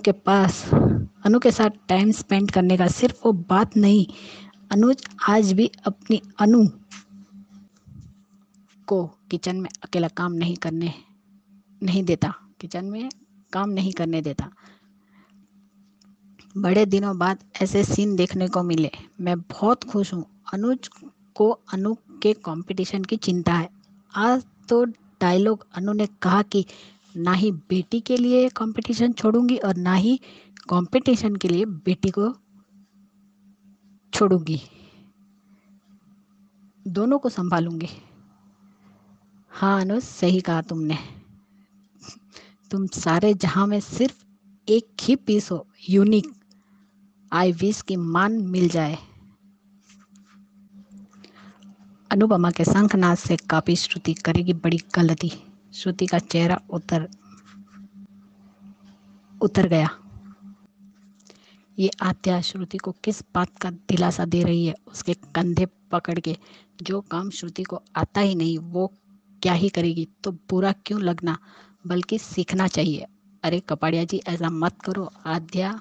D: के साथ टाइम स्पेंड करने का। सिर्फ वो बात नहीं, अनुज आज भी अपनी अनु को किचन में अकेला काम नहीं करने देता। बड़े दिनों बाद ऐसे सीन देखने को मिले, मैं बहुत खुश हूँ। अनुज को अनु के कंपटीशन की चिंता है। आज तो डायलॉग अनु ने कहा कि ना ही बेटी के लिए कंपटीशन छोड़ूंगी और ना ही कंपटीशन के लिए बेटी को छोड़ूंगी, दोनों को संभालूंगी। हाँ अनुज, सही कहा तुमने। तुम सारे जहां में सिर्फ एक ही पीस हो, यूनिक। आई विश की मान मिल जाए। अनुपमा के शंखनाद से काफी श्रुति करेगी बड़ी गलती। श्रुति का चेहरा उतर गया। ये आद्या श्रुति को किस बात का दिलासा दे रही है? उसके कंधे पकड़ के। जो काम श्रुति को आता ही नहीं वो क्या ही करेगी, तो बुरा क्यों लगना, बल्कि सीखना चाहिए। अरे कपाड़िया जी, ऐसा मत करो। आद्या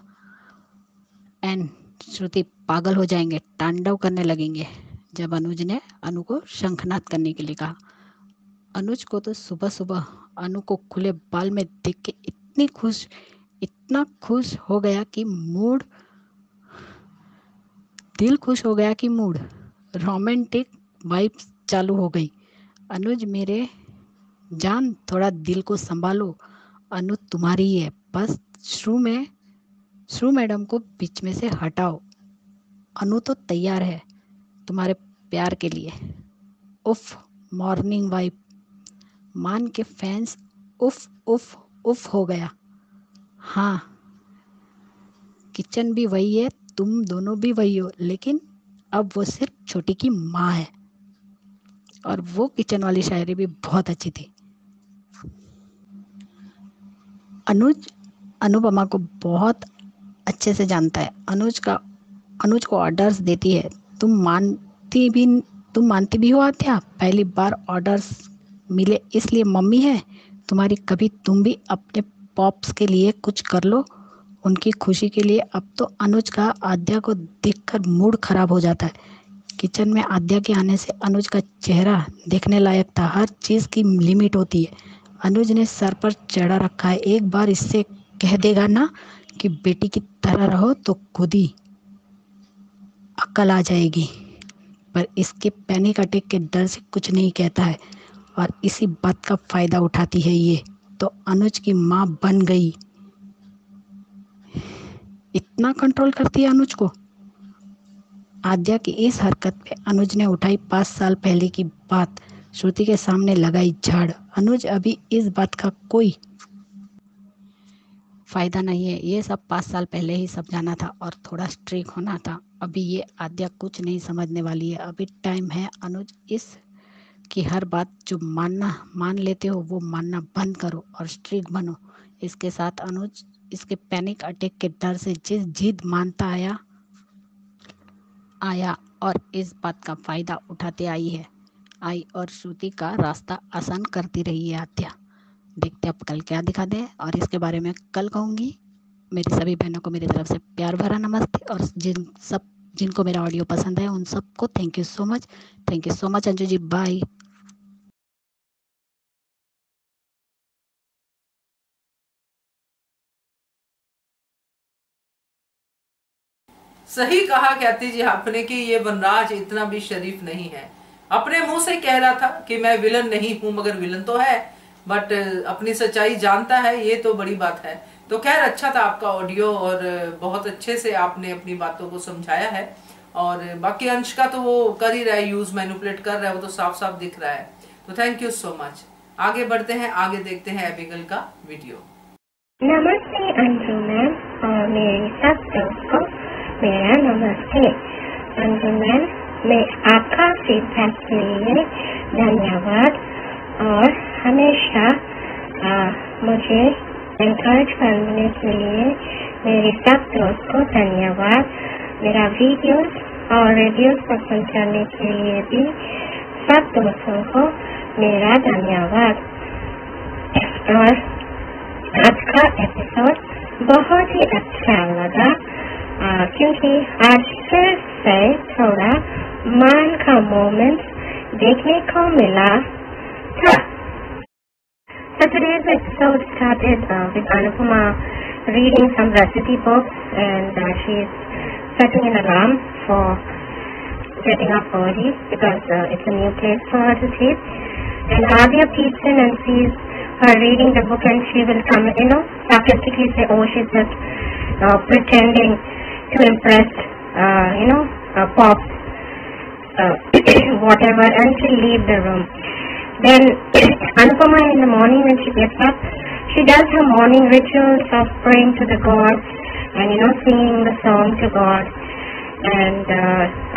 D: एंड श्रुति पागल हो जाएंगे, तांडव करने लगेंगे। जब अनुज ने अनु को शंखनाद करने के लिए कहा। अनुज को तो सुबह सुबह अनु को खुले बाल में देख के इतना खुश हो गया कि मूड रोमांटिक वाइब्स चालू हो गई। अनुज मेरे जान, थोड़ा दिल को संभालो। अनु तुम्हारी ही है, बस श्रू मैडम को बीच में से हटाओ। अनु तो तैयार है तुम्हारे प्यार के लिए। उफ, मॉर्निंग वाइब मान के फैंस उफ उफ उफ हो गया। हाँ, किचन भी वही है, तुम दोनों भी वही हो, लेकिन अब वो सिर्फ छोटी की माँ है। और वो किचन वाली शायरी भी बहुत अच्छी थी। अनुज अनुपमा को बहुत अच्छे से जानता है। अनुज को ऑर्डर्स देती है। तुम मानती भी हो आत्या, पहली बार ऑर्डर्स मिले इसलिए मम्मी है तुम्हारी। कभी तुम भी अपने पॉप्स के लिए कुछ कर लो, उनकी खुशी के लिए। अब तो अनुज का आद्या को देखकर मूड खराब हो जाता है। किचन में आद्या के आने से अनुज का चेहरा देखने लायक था। हर चीज़ की लिमिट होती है। अनुज ने सर पर चढ़ा रखा है। एक बार इससे कह देगा ना कि बेटी की तरह रहो तो खुद ही अक्ल आ जाएगी, पर इसके पैनिक अटैक के डर से कुछ नहीं कहता है और इसी बात का फायदा उठाती है ये। तो अनुज की माँ बन गई। इतना कंट्रोल करती है अनुज को। आद्या की इस हरकत पे अनुज ने उठाई 5 साल पहले की बात, श्रुति के सामने लगाई झाड़। अनुज अभी इस बात का कोई फायदा नहीं है। ये सब 5 साल पहले ही सब जाना था और थोड़ा स्ट्रिक होना था। अभी ये आद्या कुछ नहीं समझने वाली है। अभी टाइम है। अनुज, इस की हर बात जो मान लेते हो वो मानना बंद करो और स्ट्रिक बनो। इसके साथ अनुज इसके पैनिक अटैक के डर से जिस जिद मानता आया और इस बात का फायदा उठाते आई और श्रुति का रास्ता आसान करती रही है आद्या। देखते अब कल क्या दिखाते हैं और इसके बारे में कल कहूँगी। मेरी सभी बहनों को मेरी तरफ से प्यार भरा नमस्ते और जिनको मेरा ऑडियो पसंद है उन सबको thank you so much Anju ji. Bye.
A: सही कहा ख्याति जी आपने कि ये वनराज इतना भी शरीफ नहीं है। अपने मुंह से कह रहा था कि मैं विलन नहीं हूं, मगर विलन तो है, बट अपनी सच्चाई जानता है, ये तो बड़ी बात है। तो खैर अच्छा था आपका ऑडियो और बहुत अच्छे से आपने अपनी बातों को समझाया है। और बाकी अंश का तो वो कर ही रहा है, यूज मैनिपुलेट कर रहा है, वो तो साफ साफ दिख रहा है। तो थैंक यू सो मच। आगे बढ़ते हैं, आगे देखते हैं एबिगेल का वीडियो।
E: नमस्ते अंजू मैम और मेरे सब दोस्तों को मेरा नमस्ते। अंजू मैम, मैं आपका फीडबैक के लिए धन्यवाद और हमेशा मुझे एनकरेज करने के लिए मेरे सब दोस्त को धन्यवाद। मेरा वीडियोस और रेडियोस पसंद करने के लिए भी सब दोस्तों को मेरा धन्यवाद। और आज का एपिसोड बहुत ही अच्छा लगा क्योंकि आज फिर से थोड़ा मान का मोमेंट देखने को मिला था। So today's episode started with Anupama reading some recipe books and she's setting an alarm for getting up early because it's a new place for her to sleep. And Adya peeps in and sees her reading the book and she will come, sarcastically say, oh, she's just pretending to impress, Pops, whatever, and she'll leave the room. Then Anupama in the morning when she gets up, she does her morning rituals of praying to the gods and, singing the song to God. And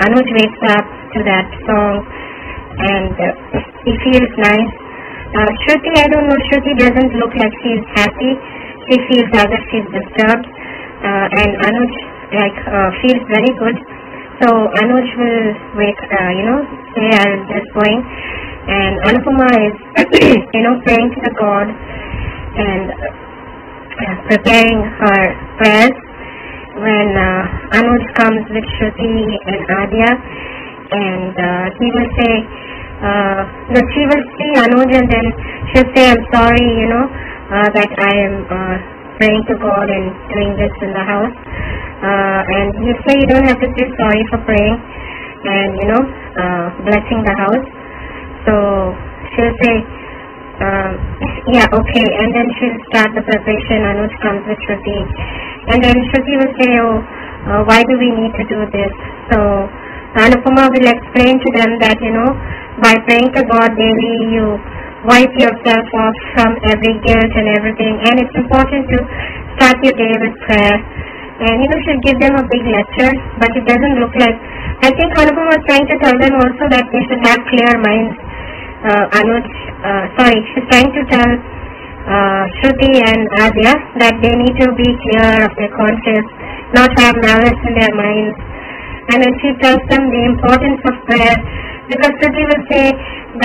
E: Anuj wakes up to that song and he feels nice. Shruti, I don't know, Shruti doesn't look like she's happy. She feels as if she's disturbed. And Anuj feels very good. So Anuj will wake, say I'm just going. And Anupama is, praying to the God and preparing her prayers. When Anuj comes with Shruti and Adya, and he will say, she will see Anuj and then she'll say, I'm sorry, that I am praying to God and doing this in the house. And he'll say, you don't have to say sorry for praying and, blessing the house. So she'll say, yeah, okay, and then she'll start the preparation. Anuj comes with Shruti, and then Shruti will say, oh, why do we need to do this? So Anupama will explain to them that, you know, by praying to God daily, you wipe yourself off from every guilt and everything, and it's important to start your day with prayer. And you know, she'll give them a big lecture, but it doesn't look like. I think Anupama was trying to tell them also that they should have clear minds. She's trying to tell Shruti and Adya that they need to be clear of their conscience, not have malice in their minds. And then she tells them the importance of prayer, because Shruti will say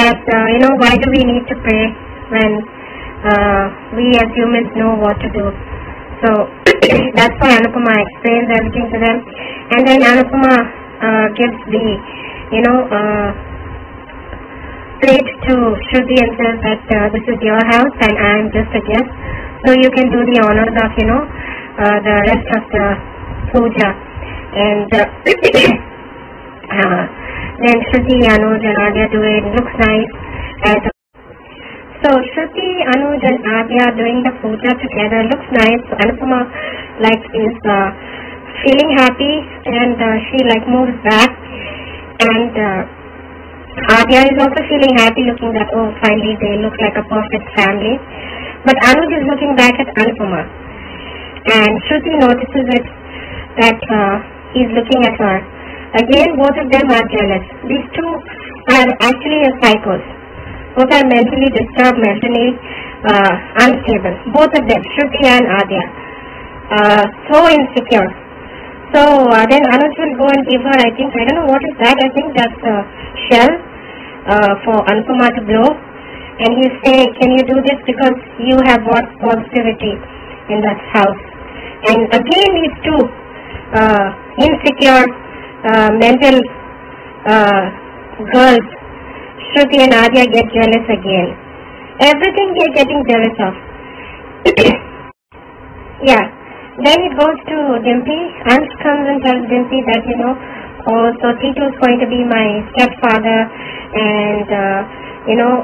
E: that, you know, why do we need to pray when we as humans know what to do? So that's why Anupama explains everything to them. And then Anupama gives the, you know, plate to Shruti and says that this is your house and I am just a guest. So you can do the honors of, you know, the rest of the puja. And then Shruti, Anuj and Adya do it. It looks nice. So Shruti, Anuj and Adya doing the puja together looks nice. So Anupama is feeling happy, and she moves back, and Adya is also feeling happy, looking that, oh, finally they look like a perfect family. But Anuj is looking back at Anupama, and Shruti notices it that he's looking at her. Again, both of them are jealous. These two are actually psychos. Both are mentally disturbed, mentally unstable. Both of them, Shruti and Adya. So insecure. So then Anuj will go and give her, I don't know what is that. I think that's a shell for Anupama to blow. And he'll say, can you do this because you have brought positivity in that house. And again, these two insecure, mental girls, Shruti and Adya, get jealous again. Everything they're getting jealous of. Yeah. Then it goes to Dimpy. Ansh comes and tells Dimpy that, you know, oh, so Titu is going to be my stepfather, and you know,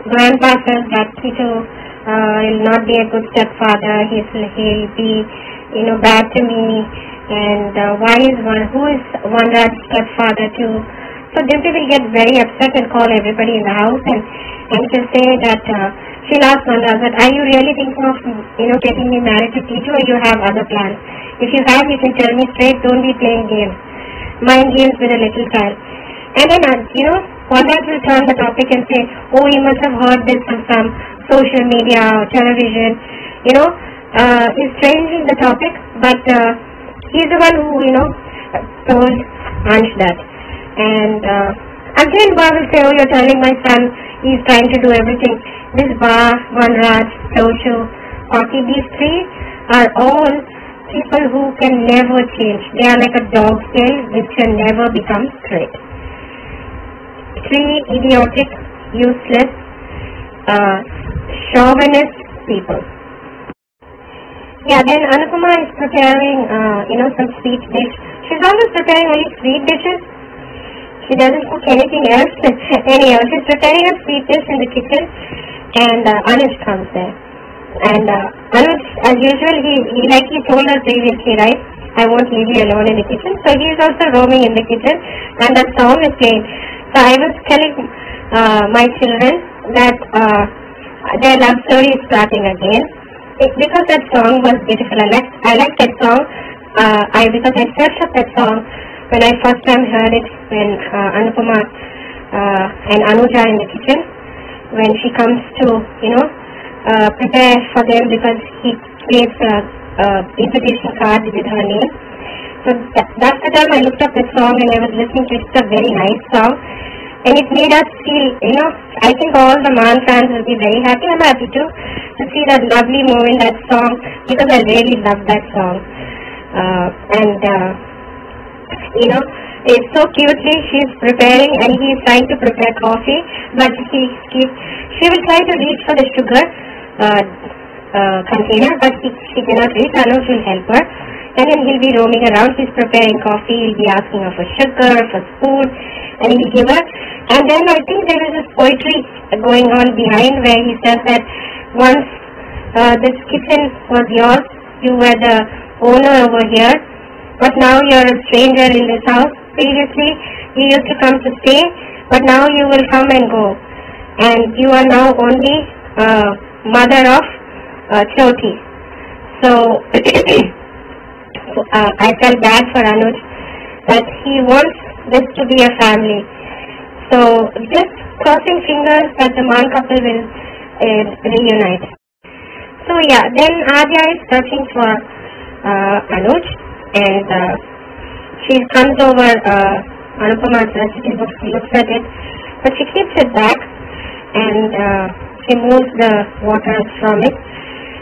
E: Grandpa says that Titu will not be a good stepfather. He'll be, you know, bad to me. And who is Vanraj's stepfather too? So Dimpy will get very upset and call everybody in the house, and she'll say that she'll ask Vanraj that, are you really thinking of, you know, getting me married to Titu, or you have other plans? If you have, you can tell me straight. Don't be playing games, mind games with a little child. And then you know, Vanraj will turn the topic and say, oh, you must have heard this from some social media or television. You know, he's changing the topic, but he's the one who, you know, told Ansh that. And again, Ba will say, oh, you're telling my son he's trying to do everything. This Ba, Vanraj, Toshu, Hockey, these three are all people who can never change. They are like a dog's tail which can never become straight. Three idiotic, useless, chauvinist people. Yeah, then Anupama is preparing, you know, some sweet dish. She's always preparing only sweet dishes. She doesn't cook anything else. Anyhow, she's preparing a sweet dish in the kitchen, and Anuj comes there. And Anuj, as usual, he told us previously, right? I won't leave you alone in the kitchen. So he is also roaming in the kitchen, and that song is playing. So I was telling my children that their love story is starting again. Because that song was beautiful. I like that song. Because I searched up that song when I first time heard it, when Anupama and Anuj are in the kitchen, when she comes to, you know, prepare for them, because he creates a invitation card with her name. So that's the time I looked up the song and I was listening to it. It's a very nice song, and it made us feel, you know, I think all the Man fans will be very happy. I'm happy to see that lovely moment, that song, because I really love that song. You know, it's so cutely she's preparing, and he's trying to prepare coffee, but she will try to reach for the sugar container, but she cannot reach. Anuj will help her, and then he'll be roaming around. He's preparing coffee. He'll be asking her for sugar, for spoon, and he'll give her. And then I think there is this poetry going on behind where he says that once this kitchen was yours, you were the owner over here, but now you're a stranger in this house. Previously, you used to come to stay, but now you will come and go, and you are now only mother of Choti. So I felt bad for Anuj that he wants this to be a family. So just crossing fingers that the Maan couple will reunite. So yeah, then Adya is searching for Anuj, and she comes over Anupama's recipe book. She looks at it, but she keeps it back, and she moves the water from it.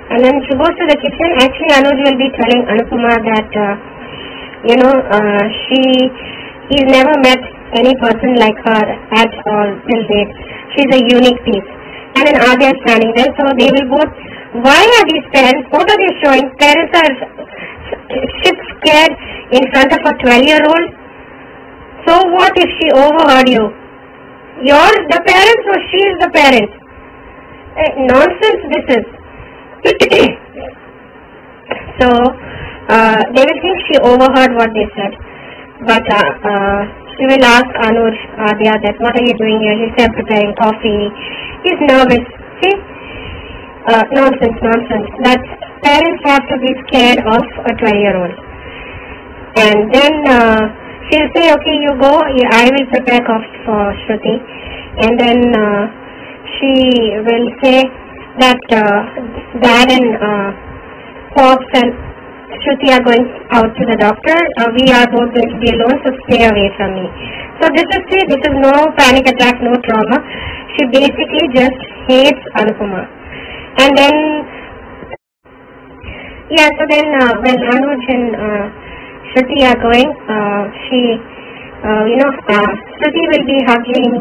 E: And then she goes to the kitchen. Actually, Anuj will be telling Anupama that he's never met any person like her at all till date. She's a unique piece. And then Adya is standing there, so they will both. Why are these parents? What are they showing? Parents are shit scared in front of a 12-year-old. So what if she overheard you? You're the parents or she is the parent? Nonsense this is. So they will think she overheard what they said. But she will ask Anuj, Adya, that what are you doing here? He'll say, preparing coffee. He's nervous. See? Nonsense. That parents have to be scared of a 12-year-old. And then she'll say, okay, you go, I will prepare coffee for Shruti. And then she will say that Dad and Pops and Shruti are going out to the doctor. We are both going to be alone, so stay away from me. So this is no panic attack, no trauma. She basically just hates Anupama. And then, when Anuj and Shruti are going, Shruti will be hugging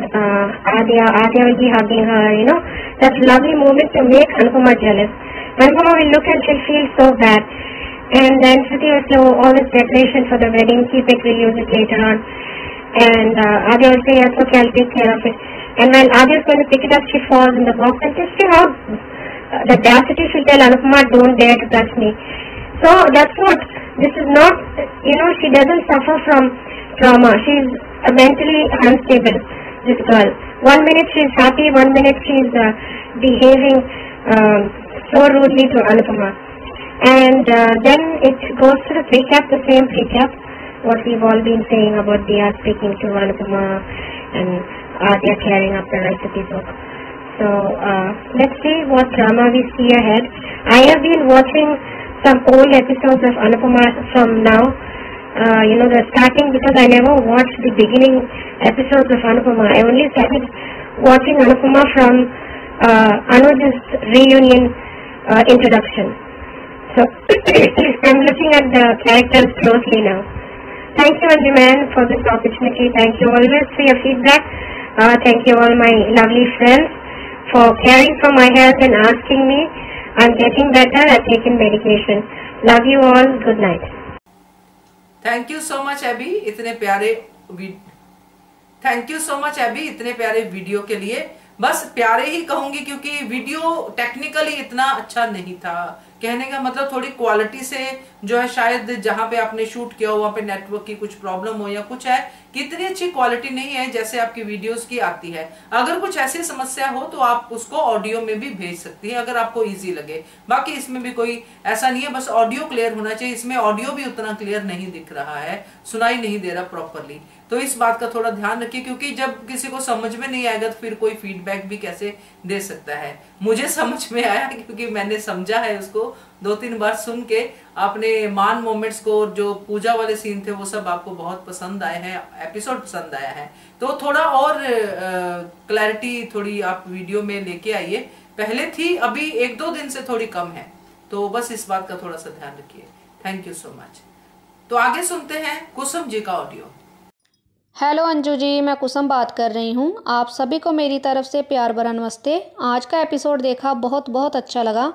E: Adya will be hugging her, that lovely moment to make Anupama jealous. Anupama will look and she'll feel so bad. And then Shruti will say, all this decoration for the wedding, keep it, we'll use it later on. And Adya will say, yes, okay, I'll take care of it. And when Adya is going to pick it up, she falls in the box, and just see how the audacity she'll tell Anupama, don't dare to touch me. So that's what, this is not, she doesn't suffer from trauma. She's mentally unstable, this girl. 1 minute she's happy, 1 minute she's behaving so rudely to Anupama. And then it goes to the recap, the same recap, what we've all been saying about Dia speaking to Anupama and Adya carrying up the recipe book. So let's see what drama we see ahead. I have been watching some old episodes of Anupama from now, the starting, because I never watched the beginning episodes of Anupama. I only started watching Anupama from Anuj's reunion introduction. So I'm looking at the characters closely now. Thank you, Anjuman, for this opportunity. Thank you always for your feedback. Thank you all my lovely friends for caring for my health and asking me. I'm getting better. I've taken medication. Love you all. Good night.
A: Thank you so much AB इतने प्यारे video के लिए। बस प्यारे ही कहूंगी क्योंकि video technically इतना अच्छा नहीं था। कहने का मतलब थोड़ी क्वालिटी से जो है, शायद जहां पे आपने शूट किया हो वहां पे नेटवर्क की कुछ प्रॉब्लम हो या कुछ है कि इतनी अच्छी क्वालिटी नहीं है जैसे आपकी वीडियोस की आती है। अगर कुछ ऐसी समस्या हो तो आप उसको ऑडियो में भी भेज सकती है अगर आपको इजी लगे। बाकी इसमें भी कोई ऐसा नहीं है, बस ऑडियो क्लियर होना चाहिए। इसमें ऑडियो भी उतना क्लियर नहीं दिख रहा है, सुनाई नहीं दे रहा प्रॉपरली। तो इस बात का थोड़ा ध्यान रखिए क्योंकि जब किसी को समझ में नहीं आएगा तो फिर कोई फीडबैक भी कैसे दे सकता है। मुझे समझ में आया क्योंकि मैंने समझा है उसको 2-3 बार सुन के। आपने मान मोमेंट्स को, जो पूजा वाले सीन थे वो सब आपको बहुत पसंद आए हैं, एपिसोड पसंद आया है। तो थोड़ा और क्लैरिटी थोड़ी आप वीडियो में लेके आइए। पहले थी, अभी 1-2 दिन से थोड़ी कम है, तो बस इस बात का थोड़ा सा ध्यान रखिए। Thank you so much. तो आगे सुनते हैं कुसुम जी का ऑडियो।
F: हेलो अंजू जी, मैं कुसुम बात कर रही हूँ। आप सभी को मेरी तरफ से प्यार भरा नमस्ते। आज का एपिसोड देखा, बहुत बहुत अच्छा लगा।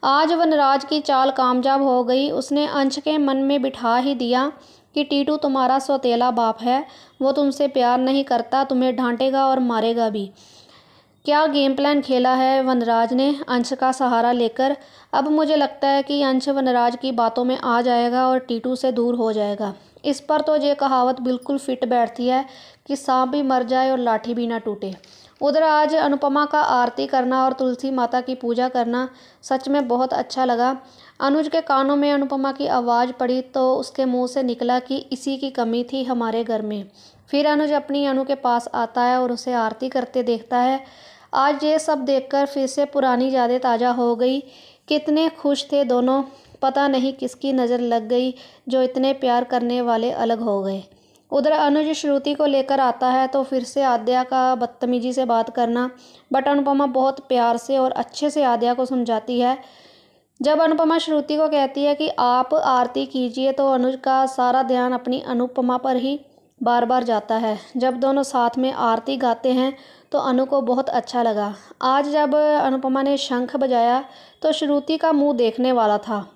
F: आज वनराज की चाल कामयाब हो गई। उसने अंश के मन में बिठा ही दिया कि टीटू तुम्हारा सौतेला बाप है, वो तुमसे प्यार नहीं करता, तुम्हें डांटेगा और मारेगा भी। क्या गेम प्लान खेला है वनराज ने अंश का सहारा लेकर। अब मुझे लगता है कि अंश वनराज की बातों में आ जाएगा और टीटू से दूर हो जाएगा। इस पर तो ये कहावत बिल्कुल फिट बैठती है कि सांप भी मर जाए और लाठी भी ना टूटे। उधर आज अनुपमा का आरती करना और तुलसी माता की पूजा करना सच में बहुत अच्छा लगा। अनुज के कानों में अनुपमा की आवाज़ पड़ी तो उसके मुंह से निकला कि इसी की कमी थी हमारे घर में। फिर अनुज अपनी अनु के पास आता है और उसे आरती करते देखता है। आज ये सब देखकर फिर से पुरानी यादें ताज़ा हो गई। कितने खुश थे दोनों, पता नहीं किसकी नज़र लग गई जो इतने प्यार करने वाले अलग हो गए। उधर अनुज श्रुति को लेकर आता है तो फिर से आद्या का बदतमीजी से बात करना, बट अनुपमा बहुत प्यार से और अच्छे से आद्या को समझाती है। जब अनुपमा श्रुति को कहती है कि आप आरती कीजिए तो अनुज का सारा ध्यान अपनी अनुपमा पर ही बार बार जाता है। जब दोनों साथ में आरती गाते हैं तो अनु को बहुत अच्छा लगा। आज जब अनुपमा ने शंख बजाया तो श्रुति का मुंह देखने वाला था।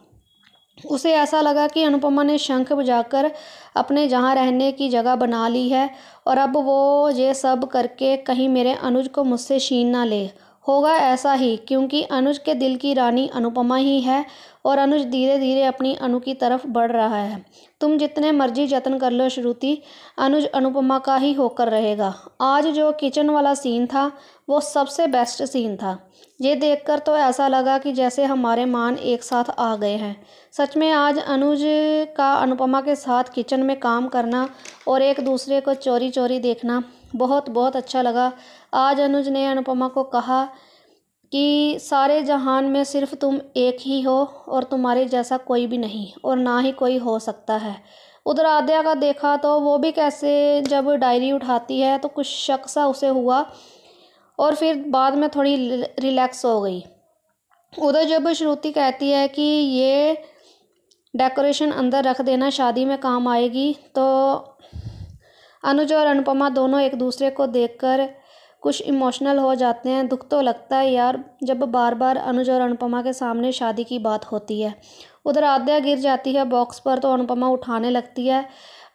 F: उसे ऐसा लगा कि अनुपमा ने शंख बजाकर अपने जहाँ रहने की जगह बना ली है और अब वो ये सब करके कहीं मेरे अनुज को मुझसे छीन ना ले। होगा ऐसा ही, क्योंकि अनुज के दिल की रानी अनुपमा ही है और अनुज धीरे धीरे अपनी अनु की तरफ बढ़ रहा है। तुम जितने मर्जी जतन कर लो श्रुति, अनुज अनुपमा का ही होकर रहेगा। आज जो किचन वाला सीन था वो सबसे बेस्ट सीन था। ये देखकर तो ऐसा लगा कि जैसे हमारे मान एक साथ आ गए हैं। सच में आज अनुज का अनुपमा के साथ किचन में काम करना और एक दूसरे को चोरी चोरी देखना बहुत बहुत अच्छा लगा। आज अनुज ने अनुपमा को कहा कि सारे जहान में सिर्फ तुम एक ही हो और तुम्हारे जैसा कोई भी नहीं और ना ही कोई हो सकता है। उधर आद्या का देखा तो वो भी कैसे जब डायरी उठाती है तो कुछ शक सा उसे हुआ और फिर बाद में थोड़ी रिलैक्स हो गई। उधर जब श्रुति कहती है कि ये डेकोरेशन अंदर रख देना, शादी में काम आएगी, तो अनुज और अनुपमा दोनों एक दूसरे को देखकर कुछ इमोशनल हो जाते हैं। दुख तो लगता है यार जब बार बार अनुज और अनुपमा के सामने शादी की बात होती है। उधर आद्या गिर जाती है बॉक्स पर तो अनुपमा उठाने लगती है,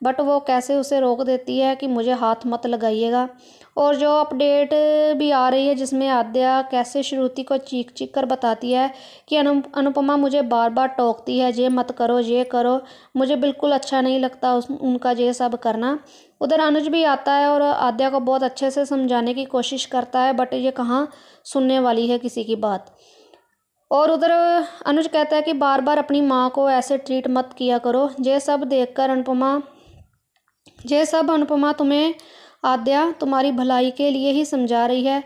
F: बट वो कैसे उसे रोक देती है कि मुझे हाथ मत लगाइएगा। और जो अपडेट भी आ रही है जिसमें आद्या कैसे श्रुति को चीख चीख कर बताती है कि अनुपमा मुझे बार बार टोकती है, ये मत करो ये करो, मुझे बिल्कुल अच्छा नहीं लगता उनका ये सब करना। उधर अनुज भी आता है और आद्या को बहुत अच्छे से समझाने की कोशिश करता है, बट ये कहाँ सुनने वाली है किसी की बात। और उधर अनुज कहता है कि बार बार अपनी माँ को ऐसे ट्रीट मत किया करो। ये सब देखकर अनुपमा तुम्हें आद्या तुम्हारी भलाई के लिए ही समझा रही है,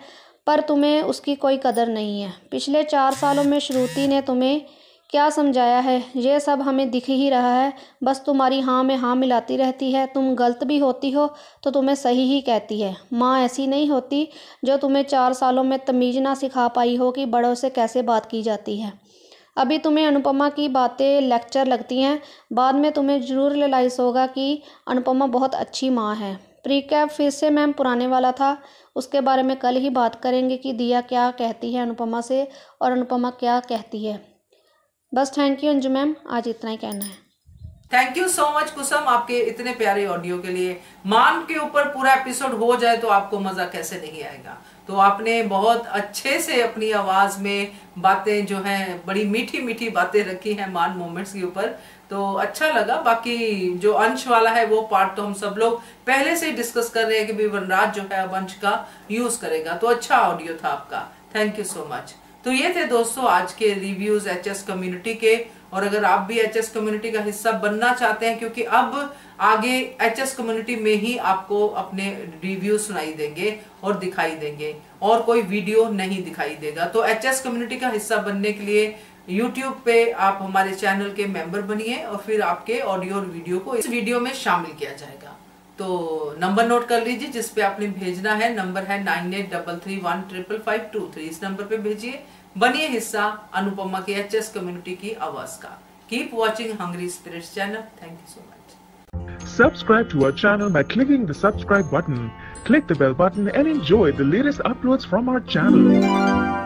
F: पर तुम्हें उसकी कोई कदर नहीं है। पिछले 4 सालों में श्रुति ने तुम्हें क्या समझाया है ये सब हमें दिख ही रहा है। बस तुम्हारी हाँ में हाँ मिलाती रहती है। तुम गलत भी होती हो तो तुम्हें सही ही कहती है। माँ ऐसी नहीं होती जो तुम्हें 4 सालों में तमीज़ ना सिखा पाई हो कि बड़ों से कैसे बात की जाती है। अभी तुम्हें अनुपमा की बातें लेक्चर लगती हैं, बाद में तुम्हें ज़रूर रियलाइज़ होगा कि अनुपमा बहुत अच्छी माँ है। प्रीकैप फिर से मैम पुराने वाला था, उसके बारे में कल ही बात करेंगे कि दिया क्या कहती है अनुपमा से और अनुपमा क्या कहती है। बस थैंक यू अंजू मैम, आज इतना ही कहना है।
A: थैंक यू सो मच कुसुम आपके इतने प्यारे ऑडियो के लिए। मान के ऊपर पूरा एपिसोड हो जाए तो आपको मजा कैसे नहीं आएगा। तो आपने बहुत अच्छे से अपनी आवाज में बातें जो हैं बड़ी मीठी मीठी बातें रखी हैं मान मोमेंट्स के ऊपर, तो अच्छा लगा। बाकी जो अंश वाला है वो पार्ट तो हम सब लोग पहले से ही डिस्कस कर रहे हैं कि भी वनराज जो है अब अंश का यूज करेगा। तो अच्छा ऑडियो था आपका, थैंक यू सो मच। तो ये थे दोस्तों आज के रिव्यूज एचएस कम्युनिटी के। और अगर आप भी एचएस कम्युनिटी का हिस्सा बनना चाहते हैं, क्योंकि अब आगे एचएस कम्युनिटी में ही आपको अपने रिव्यू सुनाई देंगे और दिखाई देंगे और कोई वीडियो नहीं दिखाई देगा। तो एचएस कम्युनिटी का हिस्सा बनने के लिए यूट्यूब पे आप हमारे चैनल के मेंबर बनिए और फिर आपके ऑडियो और वीडियो को इस वीडियो में शामिल किया जाएगा। तो नंबर नोट कर लीजिए जिस पे आपने भेजना है। नंबर है 9833155523। इस नंबर पे भेजिए, बनिए हिस्सा अनुपमा की एचएस कम्युनिटी की आवाज का। Keep watching hungry spirits channel. Thank you so much.
G: Subscribe to our channel by clicking the subscribe button. Click the bell button and enjoy the latest uploads from our channel.